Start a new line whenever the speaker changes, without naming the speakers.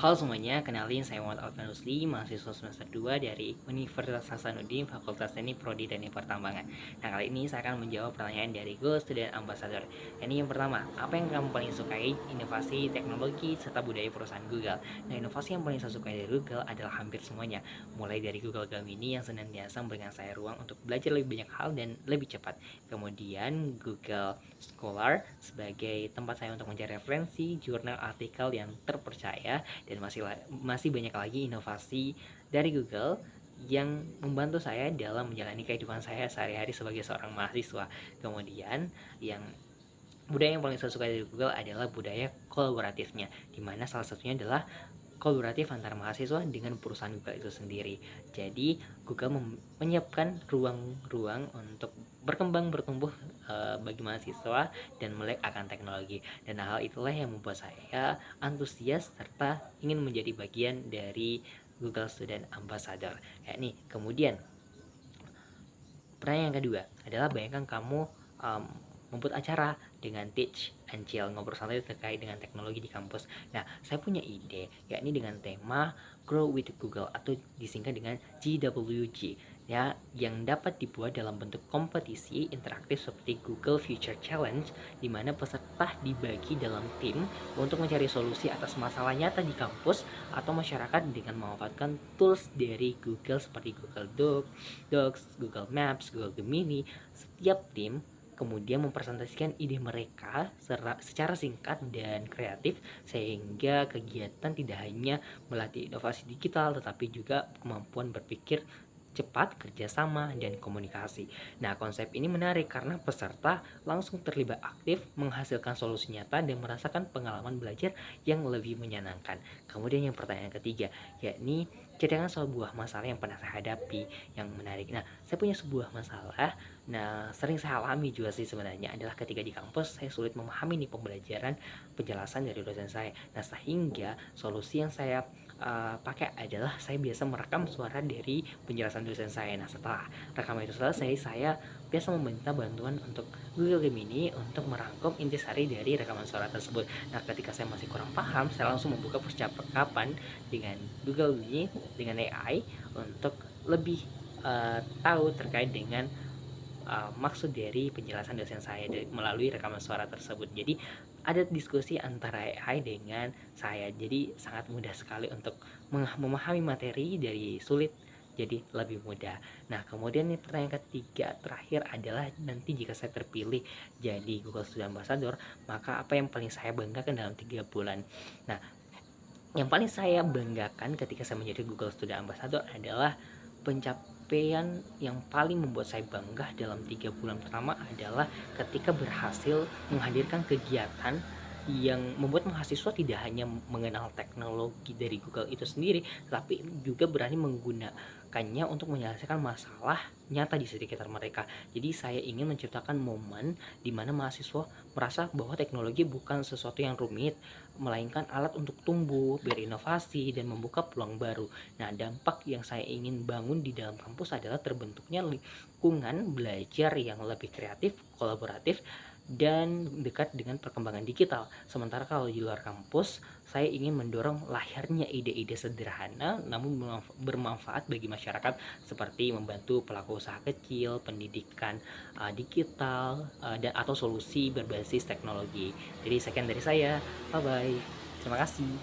Halo semuanya, kenalin saya Muhammad Alfian Rusli, mahasiswa semester 2 dari Universitas Hasanuddin, Fakultas Teknik Prodi Teknik Pertambangan. Nah, kali ini saya akan menjawab pertanyaan dari Google Student Ambassador. Ini yang pertama, apa yang kamu paling sukai, inovasi, teknologi, serta budaya perusahaan Google? Nah, inovasi yang paling saya sukai dari Google adalah hampir semuanya, mulai dari Google Gemini yang senantiasa memberikan saya ruang untuk belajar lebih banyak hal dan lebih cepat. Kemudian Google Scholar sebagai tempat saya untuk mencari referensi, jurnal, artikel yang terpercaya, dan masih banyak lagi inovasi dari Google yang membantu saya dalam menjalani kehidupan saya sehari-hari sebagai seorang mahasiswa. Kemudian budaya yang paling saya suka dari Google adalah budaya kolaboratifnya, di mana salah satunya adalah kolaboratif antara mahasiswa dengan perusahaan Google itu sendiri. Jadi Google menyiapkan ruang-ruang untuk berkembang bertumbuh bagi mahasiswa dan melek akan teknologi, dan hal itulah yang membuat saya antusias serta ingin menjadi bagian dari Google Student Ambassador. Kemudian pertanyaan yang kedua adalah, bayangkan kamu membuat acara dengan Teach and Chill, ngobrol santai terkait dengan teknologi di kampus. Nah, saya punya ide, yakni dengan tema Grow with Google atau disingkat dengan GWG, ya, yang dapat dibuat dalam bentuk kompetisi interaktif seperti Google Future Challenge, di mana peserta dibagi dalam tim untuk mencari solusi atas masalah nyata di kampus atau masyarakat dengan memanfaatkan tools dari Google seperti Google Docs, Google Maps, Google Gemini. Setiap tim kemudian mempresentasikan ide mereka secara singkat dan kreatif, sehingga kegiatan tidak hanya melatih inovasi digital tetapi juga kemampuan berpikir cepat, kerjasama, dan komunikasi. Nah, konsep ini menarik karena peserta langsung terlibat aktif, menghasilkan solusi nyata, dan merasakan pengalaman belajar yang lebih menyenangkan. Kemudian yang pertanyaan ketiga, yakni ceritakan sebuah masalah yang pernah saya hadapi yang menarik. Nah, saya punya sebuah masalah. Nah, sering saya alami juga sih sebenarnya, adalah ketika di kampus saya sulit memahami nih pembelajaran, penjelasan dari dosen saya. Nah, sehingga solusi yang saya pakai adalah saya biasa merekam suara dari penjelasan dosen saya. Nah, setelah rekaman itu selesai, saya biasa meminta bantuan untuk Google Gemini untuk merangkum intisari dari rekaman suara tersebut. Nah, ketika saya masih kurang paham, saya langsung membuka percakapan dengan Google Gemini, dengan AI, untuk lebih tahu terkait dengan maksud dari penjelasan dosen saya melalui rekaman suara tersebut. Jadi ada diskusi antara AI dengan saya, jadi sangat mudah sekali untuk memahami materi dari sulit jadi lebih mudah. Nah, kemudian nih pertanyaan ketiga terakhir adalah, nanti jika saya terpilih jadi Google Student Ambassador, maka apa yang paling saya banggakan dalam 3 bulan? Nah, yang paling saya banggakan ketika saya menjadi Google Student Ambassador adalah pencapaian yang paling membuat saya bangga dalam 3 bulan pertama adalah ketika berhasil menghadirkan kegiatan yang membuat mahasiswa tidak hanya mengenal teknologi dari Google itu sendiri, tapi juga berani menggunakannya untuk menyelesaikan masalah nyata di sekitar mereka. Jadi saya ingin menciptakan momen di mana mahasiswa merasa bahwa teknologi bukan sesuatu yang rumit, melainkan alat untuk tumbuh, berinovasi, dan membuka peluang baru. Nah, dampak yang saya ingin bangun di dalam kampus adalah terbentuknya lingkungan belajar yang lebih kreatif, kolaboratif, dan dekat dengan perkembangan digital. Sementara kalau di luar kampus, saya ingin mendorong lahirnya ide-ide sederhana namun bermanfaat bagi masyarakat, seperti membantu pelaku usaha kecil, pendidikan digital, dan atau solusi berbasis teknologi. Jadi sekian dari saya. Bye bye. Terima kasih.